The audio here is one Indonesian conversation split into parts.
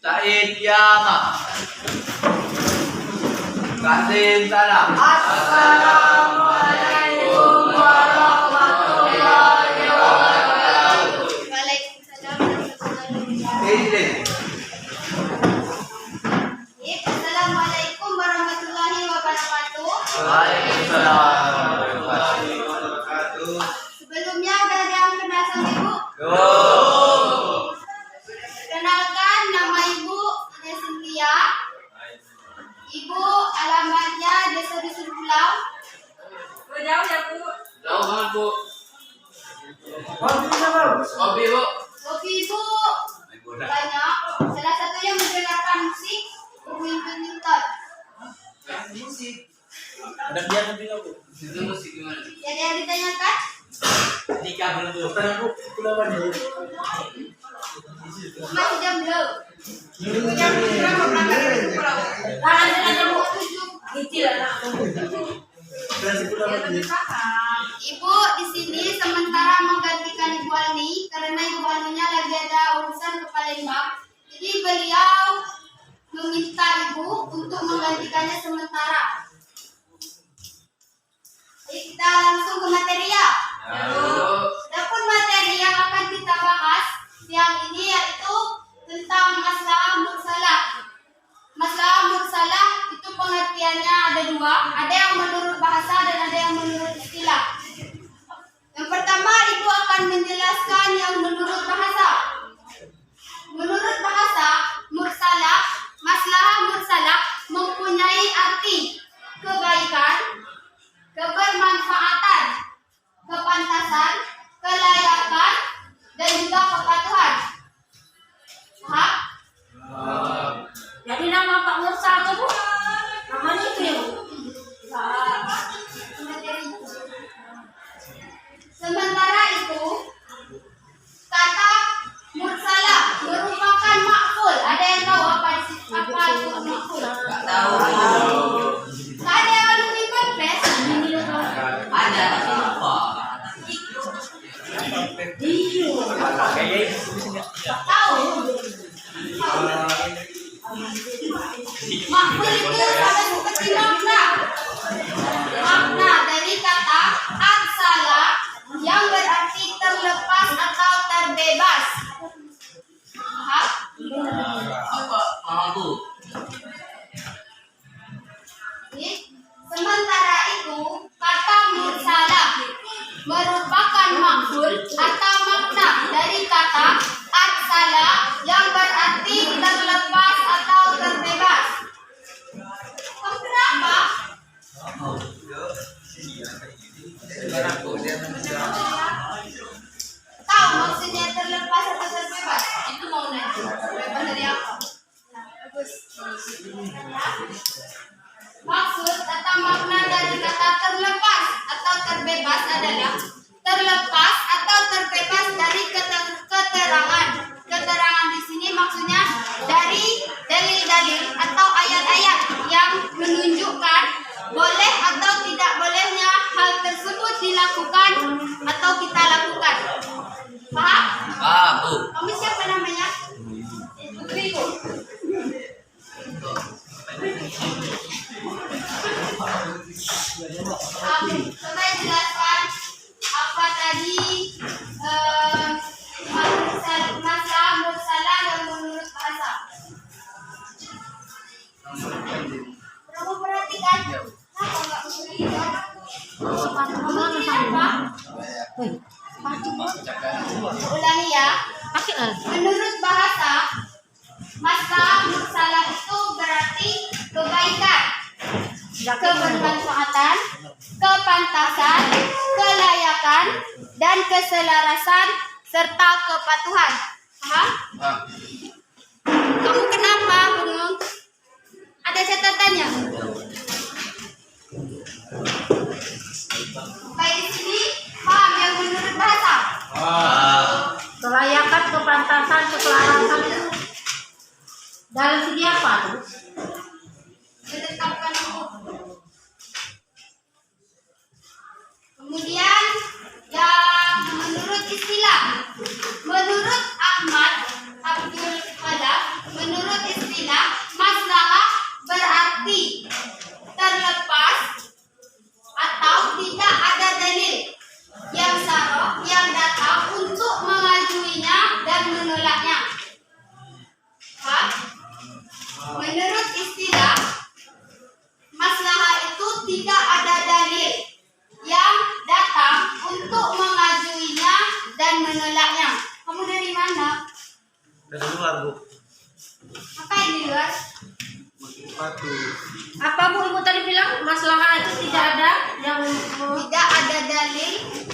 Said kiamat. Kasim salam. Assalamualaikum warahmatullahi wabarakatuh. Waalaikumsalam warahmatullahi wabarakatuh. Assalamualaikum warahmatullahi wabarakatuh. Waalaikumsalam warahmatullahi wabarakatuh. Sebelumnya ada yang kenal sama Ibu? Kenalkan, nama Ibu Cynthia. Ibu alamatnya Desa Dusun Pulau. Jauh ya Bu. Jauh banget Bu. Kopi Bu. Kopi Ibu banyak. Salah satunya mendengarkan musik, badminton. Musik. Ada dia nanti Bu. Itu musik gimana? Jadi yang ditanyakan? Nikah belum Bu. Pernah Bu. Pulau mana? Masih jam belum? Jam berapa berangkat dari pulau? Ada jam 7. Kecil anak. Ibu di sini sementara menggantikan Ibu Alni karena Ibu Alninya lagi ada urusan ke Palembang. Jadi beliau meminta Ibu untuk menggantikannya sementara. Jadi kita langsung ke materi ya. Adapun materi yang akan kita bahas siang ini yaitu tentang masalah mursalah. Masalah mursalah itu pengertiannya ada dua, ada yang menurut bahasa dan ada yang menurut istilah. Yang pertama, Ibu akan menjelaskan yang menurut bahasa. Menurut bahasa, mursalah, masalah mursalah mempunyai arti kebaikan, kebermanfaatan, kepantasan, kelayakan, dan juga kepatuhan. Paham? Jadi nama Pak Mursa itu Bu? Namanya itu ya Bu? Sementara itu, kata mursalah merupakan makful. Ada yang tahu apa itu makful? Enggak tahu. Ada yang lebih kompres? Ada apa? Tahu? Makful itu sama seperti makna. Makna dari kata arsala yang berarti terlepas atau terbebas. Paham? Apa? Bu. Sementara itu, kata mursalah merupakan makful atau makna dari kata arsala yang berarti terlepas atau terbebas. Kenapa? Tahu maksudnya terlepas atau terbebas? Itu mau nanya. Bebas dari apa? Bagus. Maksud atau makna dari kata terlepas atau terbebas adalah terlepas atau terbebas dari keterangan. Keterangan di sini maksudnya dari dalil-dalil atau ayat-ayat yang menunjukkan boleh atau tidak bolehnya hal tersebut dilakukan atau kita lakukan. Paham? Bu. Kamu siapa namanya? Putri Bu. Coba jelaskan apa tadi masalah mursalah yang menurut bahasa. Kamu perhatikan? Kenapa enggak perhatikan? Ulangi ya. Menurut bahasa, masalah mursalah itu berarti kebaikan, kebermanfaatan, kepantasan, kelayakan, dan keselarasan serta kepatuhan. Paham? Kamu kenapa bengong? Ada catatannya? Baik, di sini paham yang menurut bahasa? Kelayakan, kepantasan, keselarasan itu dalam segi apa tuh? Menetapkan hukum. Kemudian yang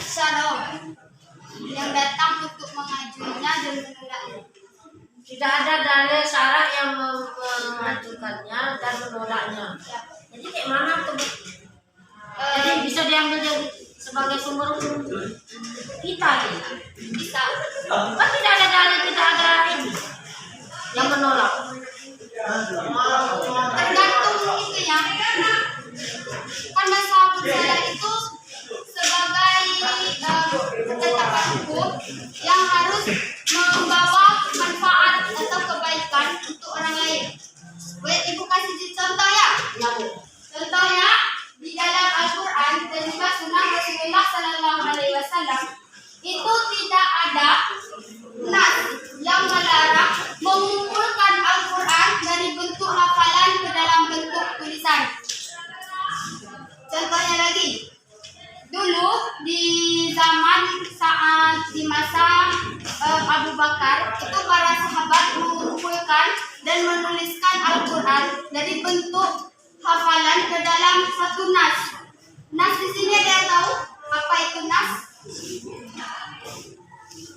syarah yang datang untuk mengajuinya dan menolaknya. Tidak ada dalil syarak yang mengajukannya dan menolaknya. Jadi kayak mana tuh? Jadi bisa diambil jadi sebagai sumber hukum kita nih. Bisa. Kan tidak ada dalil, tidak ada ini yang menolak. Tergantung itu ya. Kan masalah bersalah itu sebagai ketetapan hukum yang harus membawa manfaat atau kebaikan untuk orang lain. Boleh Ibu kasih contoh ya? Ya Bu. Contohnya di dalam Al-Quran dan juga Sunnah Rasulullah Sallallahu Alaihi Wasallam itu tidak ada nas yang melarang mengumpulkan Al-Quran dari bentuk hafalan ke dalam bentuk tulisan. Contohnya lagi, dulu di zaman saat di masa Abu Bakar itu para sahabat mengumpulkan dan menuliskan Al-Quran dari bentuk hafalan ke dalam satu nas. Nas di sini ada yang tahu apa itu nas?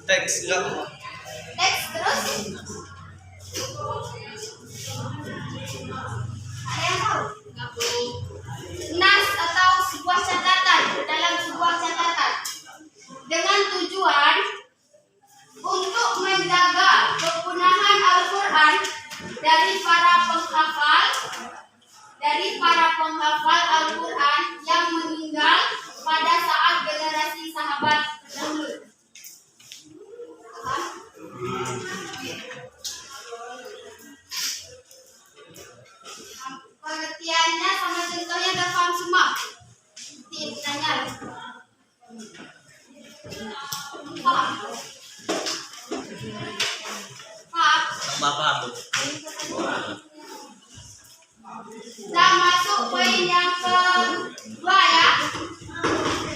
Teks enggak? Teks terus? Ada yang tahu? Nas atau sebuah catatan dalam sebuah catatan dengan tujuan untuk menjaga kepunahan Al-Quran dari para penghafal Al-Quran yang meninggal pada saat generasi sahabat dahulu. Pengertiannya sama contohnya udah paham semua. Tanya. Paham? Paham? Paham Bu. Nah, masuk poin yang kedua ya,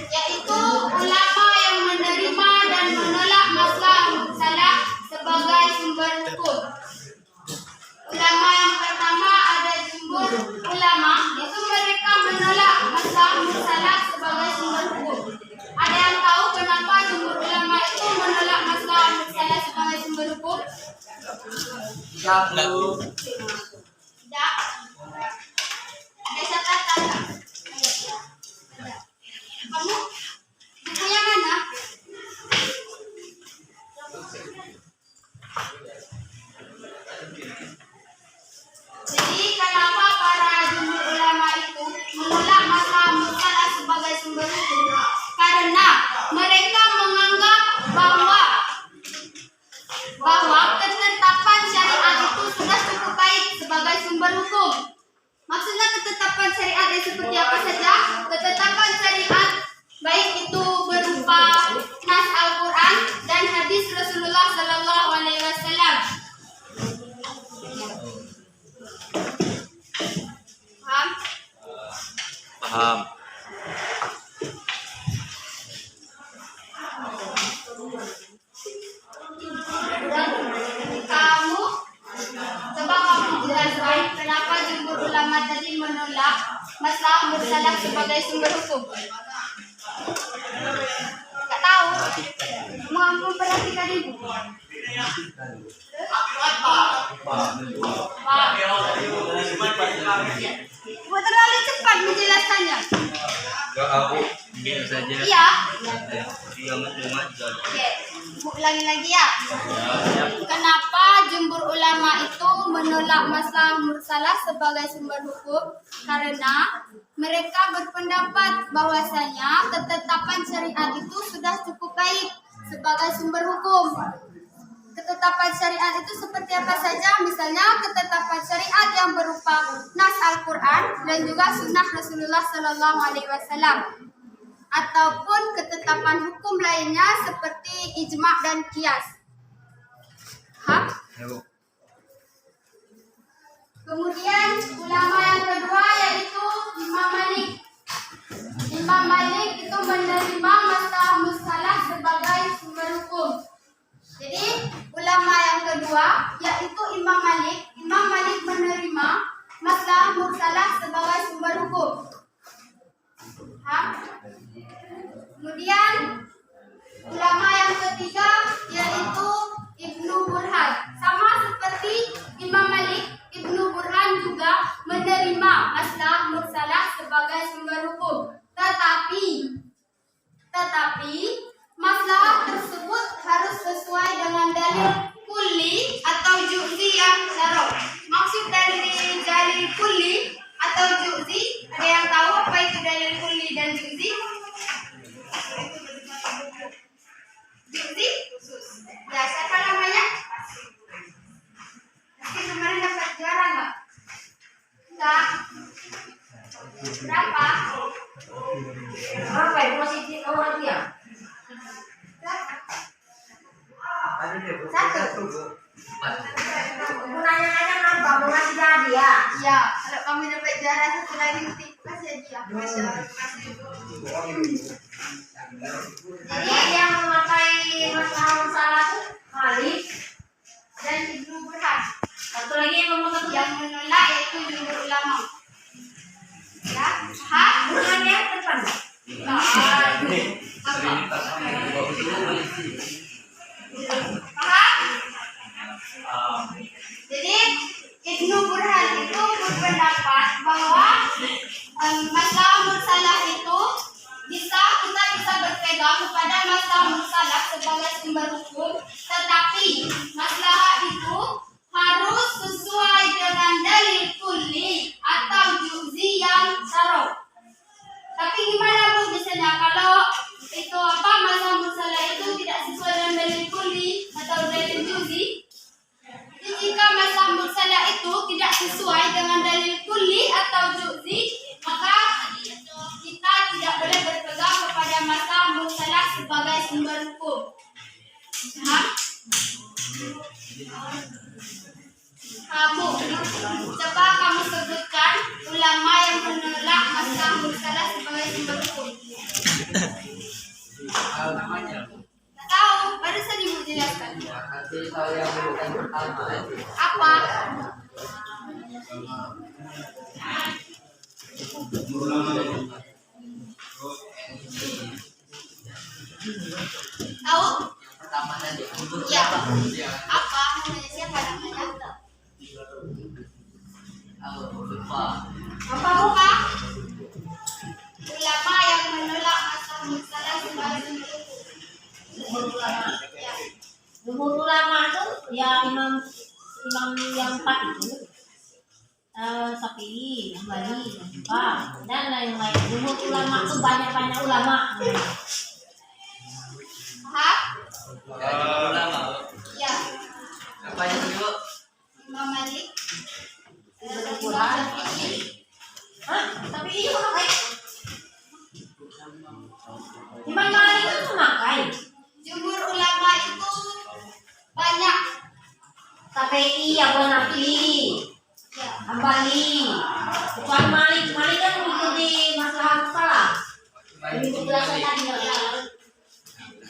yaitu ulama yang menerima dan menolak masalah mursalah sebagai sumber hukum. Ulama yang pertama ada jumhur ulama, itu mereka menolak masalah mursalah sebagai sumber hukum. Ada yang tahu kenapa jumhur ulama itu menolak masalah mursalah sebagai sumber hukum? Enggak Bu. Tidak. Ada catatan tak? Ada. Kamu bukunya mana? Jadi kenapa para jumhur ulama itu menolak masalah mursalah sebagai sumber hukum? Karena mereka menganggap bahwa ketetapan syariat itu sudah cukup baik sebagai sumber hukum. Maksudnya ketetapan syariat yang seperti apa saja? Ketetapan syariat baik itu berupa nas Al-Quran dan hadis Rasulullah Sallallahu Alaihi Wasallam. Paham? Paham. Kamu coba kamu jelaskan kenapa jumhur ulama tadi menolak masalah mursalah sebagai sumber hukum. Gak tahu. Mau memperhatikan ibu. Ibu terlalu cepat menjelaskannya. Enggak aku biar saja. Iya. Dia cuma Oke, Ibu ulangi lagi ya. Kenapa jumhur ulama itu menolak masalah mursalah sebagai sumber hukum? Karena mereka berpendapat bahwasanya ketetapan syariat itu sudah cukup baik sebagai sumber hukum. Ketetapan syariat itu seperti apa saja? Misalnya ketetapan syariat yang berupa nas Al-Quran dan juga sunnah Rasulullah Sallallahu Alaihi Wasallam, ataupun ketetapan hukum lainnya seperti ijma' dan qiyas. Kemudian ulama yang kedua yaitu Imam Malik. Imam Malik itu menerima masalah mursalah sebagai sumber hukum. Jadi ulama yang kedua yaitu Imam Malik. Imam Malik menerima masalah mursalah sebagai sumber hukum. Kemudian pengertian. Satu. Aku nanya-nanya kenapa mau ngasih hadiah? Ya, kalau kamu dapat juara satu lagi nanti kasih hadiah. Jadi yang memakai masalah itu Khalid Dan Ibnu Burhan. satu lagi yang memakai Yang menolak yaitu jumhur ulama. Ya, paham? Burhan yang depan. Paham? Jadi Ibnu Burhan itu berpendapat bahwa masalah mursalah itu kita bisa berpegang kepada masalah mursalah sebagai sumber hukum, tetapi masalah itu harus sesuai dengan dalil kulli atau juz'i yang syar'i. Tapi gimana Bu misalnya kalau itu masalah mursalah itu tidak sesuai dengan dalil kulli atau dalil juz'i? Jadi jika masalah mursalah itu tidak sesuai dengan dalil kulli atau juz'i, maka kita tidak boleh berpegang kepada masalah mursalah sebagai sumber hukum. Paham? Coba kamu sebutkan ulama yang menolak masalah mursalah sebagai sumber hukum. Tak tahu, barusan Ibu jelaskan. Apa? Tahu? Ya. Apa namanya? Siapa namanya? Apa buka? Ulama yang menolak masalah mursalah sebagai sumber hukum. Ya. Jumhur ulama itu ya imam yang empat itu Syafi'i, Hambali, dan lain-lain. Jumhur ulama itu banyak ulama. Paham? Ulama. Ya. Apa itu? Imam Malik. Quran. Hah? Tapi ini memakai. Imam Malik itu memakai. Jumhur ulama itu banyak. Syafi'i, Abu Hanafi, Ya. Hambali. Bukan Malik kan mengikuti masalah. Ini penjelasan tadi ya.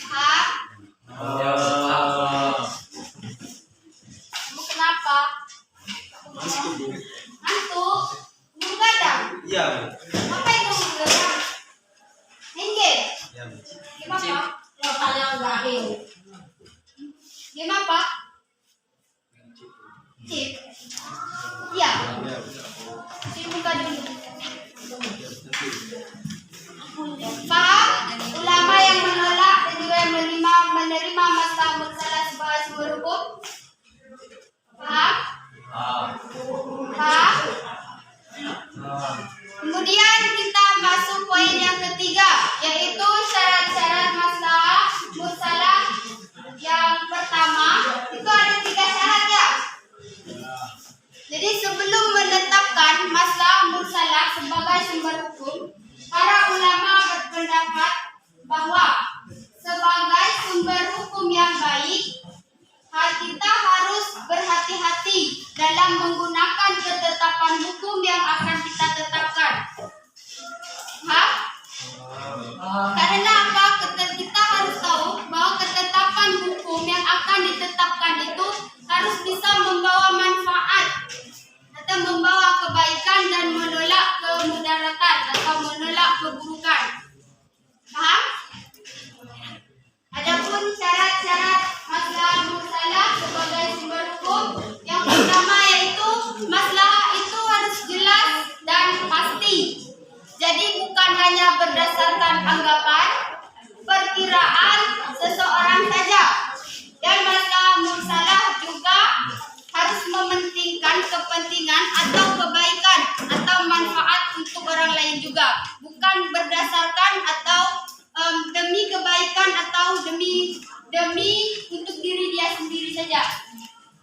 Paham? Kamu kenapa? Ngantuk? Begadang? Iya. Apa itu begadang? Main game? Ya. Game apa? Lokal yang terakhir. Game apa? Chip. Iya. Chip buka dulu. Paham? Ulama yang menolak dan juga yang menerima masalah mursalah sebagai sumber hukum. Paham? Paham? Kemudian kita masuk poin yang ketiga, yaitu syarat-syarat masalah mursalah. Yang pertama, itu ada 3 syarat ya. Jadi sebelum menetapkan masalah mursalah sebagai sumber hukum, para ulama berpendapat bahwa sebagai sumber hukum yang baik, kita harus berhati-hati dalam menggunakan ketetapan hukum yang akan kita tetapkan. Paham? Karena apa? Kita harus tahu bahwa ketetapan hukum yang akan ditetapkan itu harus bisa membawa manfaat atau membawa kebaikan dan menolak kemudaratan atau menolak keburukan. Paham? Adapun syarat-syarat masalah mursalah sebagai sumber hukum, yang pertama yaitu masalah itu harus jelas dan pasti. Jadi bukan hanya berdasarkan anggapan, perkiraan seseorang saja. Dan masalah mursalah juga harus mementingkan kepentingan atau kebaikan atau manfaat untuk orang lain juga, bukan berdasarkan atau demi kebaikan atau demi untuk diri dia sendiri saja,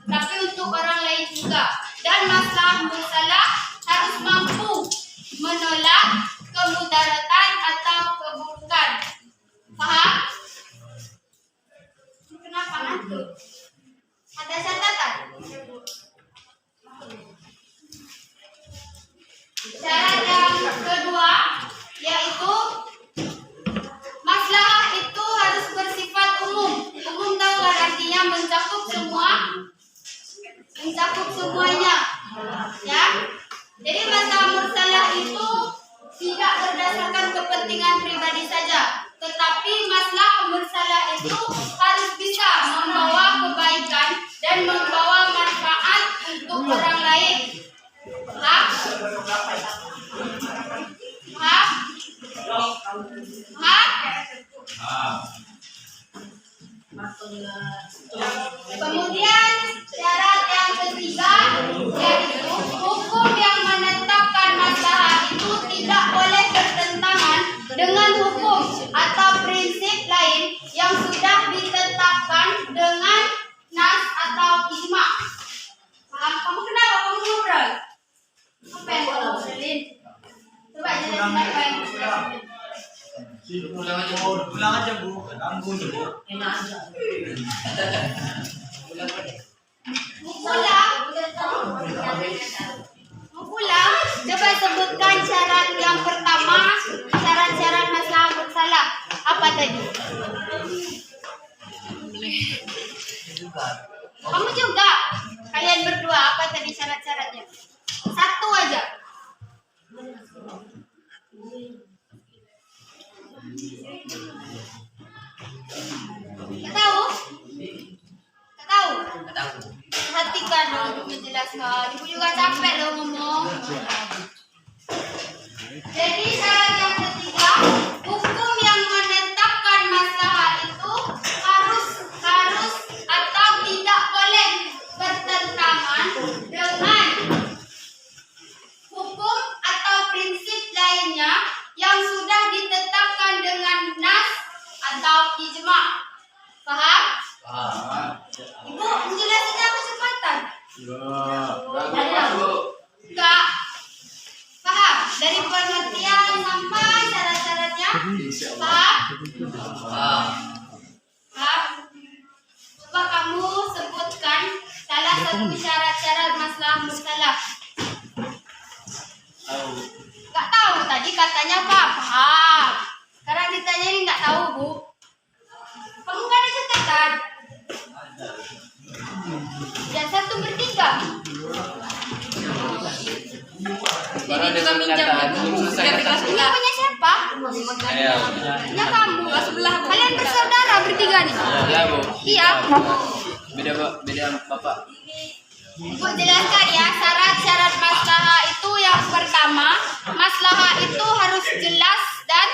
tapi untuk orang lain juga. Dan masalah mursalah harus mampu menolak kemudaratan atau keburukan. mencakup semuanya. Ya. Jadi masalah mursalah itu tidak berdasarkan kepentingan pribadi saja, tetapi masalah mursalah itu harus bisa membawa kebaikan dan membawa manfaat untuk orang lain. Hah? Hah? Hah? Kemudian syarat yang ketiga yaitu hukum yang menetapkan masalah itu tidak boleh bertentangan dengan hukum atau prinsip lain yang sudah ditetapkan dengan nas atau ijma. Paham? Kamu kenapa kamu ngobrol? Apa yang kamu ngobrolin? Coba jelasin apa yang kamu ngobrolin. Pulang aja Bu, tanggung Bu. Enak aja. Mau pulang? Coba sebutkan syarat yang pertama, syarat-syarat masalah mursalah. Apa tadi? Kamu juga? Kalian berdua, apa tadi syarat-syaratnya? Satu aja. Nggak tahu? Nggak tahu? Perhatikan dong untuk menjelaskan. Ibu juga capek loh ngomong. Jadi syarat yang ketiga, hukum yang menetapkan masalah itu harus atau tidak boleh bertentangan dengan hukum atau prinsip lainnya yang sudah ditetapkan dengan nas atau ijma. Paham? Ibu menjelaskannya kecepatan. Enggak. Paham? Dari pengertian sampai syarat-syaratnya. Paham? Paham? Coba kamu sebutkan salah satu syarat-syarat masalah mursalah. Enggak tahu, tadi katanya paham. Sekarang ditanya ini enggak tahu, Bu. Kamu kan ada catatan. Dan 1/3. Baru ada minjam Ini punya siapa? Punya kamu. Kalian bersaudara bertiga nih? Iya Bu. Iya. Beda bapak. Ibu jelaskan ya, syarat-syarat maslahah itu yang pertama, maslahah itu harus jelas dan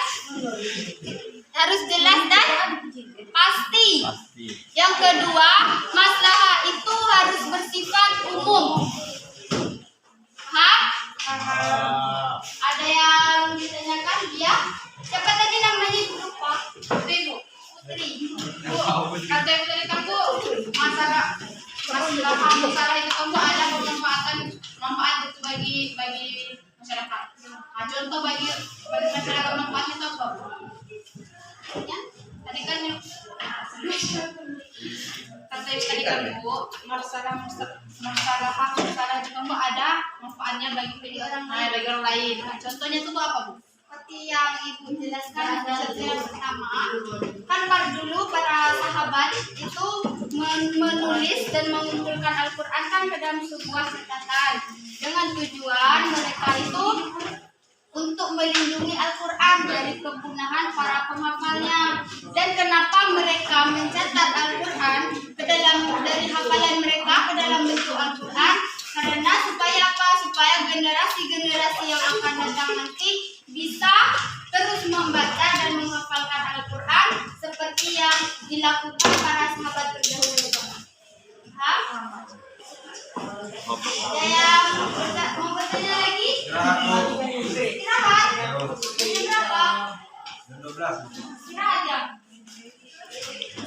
pasti. Yang kedua, maslahah itu harus bersifat umum. Hah? Ada yang ditanyakan dia? Siapa tadi namanya Ibu lupa? Putri. Kata yang tadi kamu masalah itu kamu ada manfaat itu bagi masyarakat. Nah, contoh bagi masyarakat manfaatnya itu apa? Ya? Tadi kan yang kata yang tadi kamu masalah itu kamu ada manfaatnya bagi orang lain. Nah, contohnya itu apa, Bu? Seperti yang Ibu jelaskan yang pertama, kan dulu para sahabat itu menulis dan mengumpulkan Al-Quran kan ke dalam sebuah catatan dengan tujuan mereka itu untuk melindungi Al-Quran dari kepunahan para penghafalnya. Dan kenapa mereka mencatat Al-Quran dari hafalan mereka ke dalam bentuk Al-Quran? Karena supaya apa? Supaya generasi-generasi yang akan datang nanti bisa terus membaca dan menghafalkan Al-Quran seperti yang dilakukan para sahabat terdahulu. Hah? Ada yang mau bertanya lagi? Istirahat. Jam berapa? Jam 12. Istirahat ya.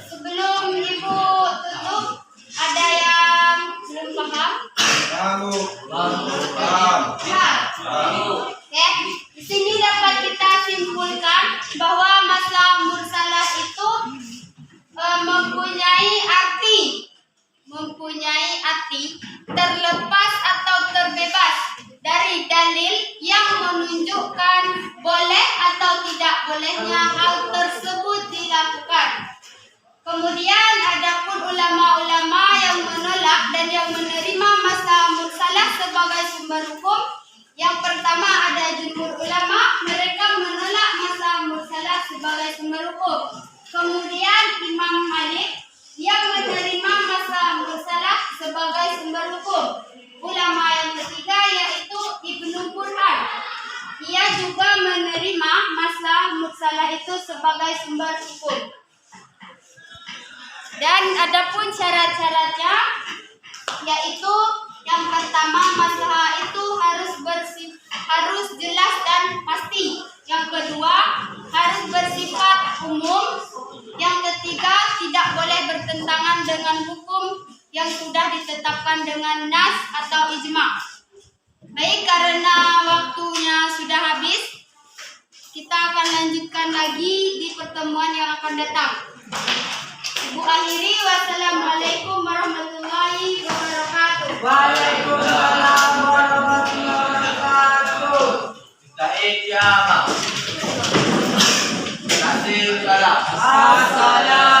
Sebelum Ibu tutup, ada yang belum paham? Paham. Oke. Di sini dapat kita simpulkan bahwa masalah mursalah itu mempunyai arti terlepas atau terbebas dari dalil yang menunjukkan boleh atau tidak bolehnya hal tersebut dilakukan. sumber hukum. Yang pertama ada jumhur ulama, mereka menolak masalah mursalah sebagai sumber hukum. Kemudian Imam Malik yang menerima masalah mursalah sebagai sumber hukum. Ulama yang ketiga yaitu Ibnu Burhan. Ia juga menerima masalah mursalah itu sebagai sumber hukum. Dan adapun syarat-syaratnya yaitu yang pertama masalah itu harus jelas dan pasti. Yang kedua harus bersifat umum. Yang ketiga tidak boleh bertentangan dengan hukum yang sudah ditetapkan dengan nas atau ijma. Baik, karena waktunya sudah habis, kita akan lanjutkan lagi di pertemuan yang akan datang. Ibu akhiri, wassalamualaikum warahmatullahi wabarakatuh. Waalaikumsalam warahmatullahi wabarakatuh. Kita ikhlas. Terima kasih. Assalamualaikum.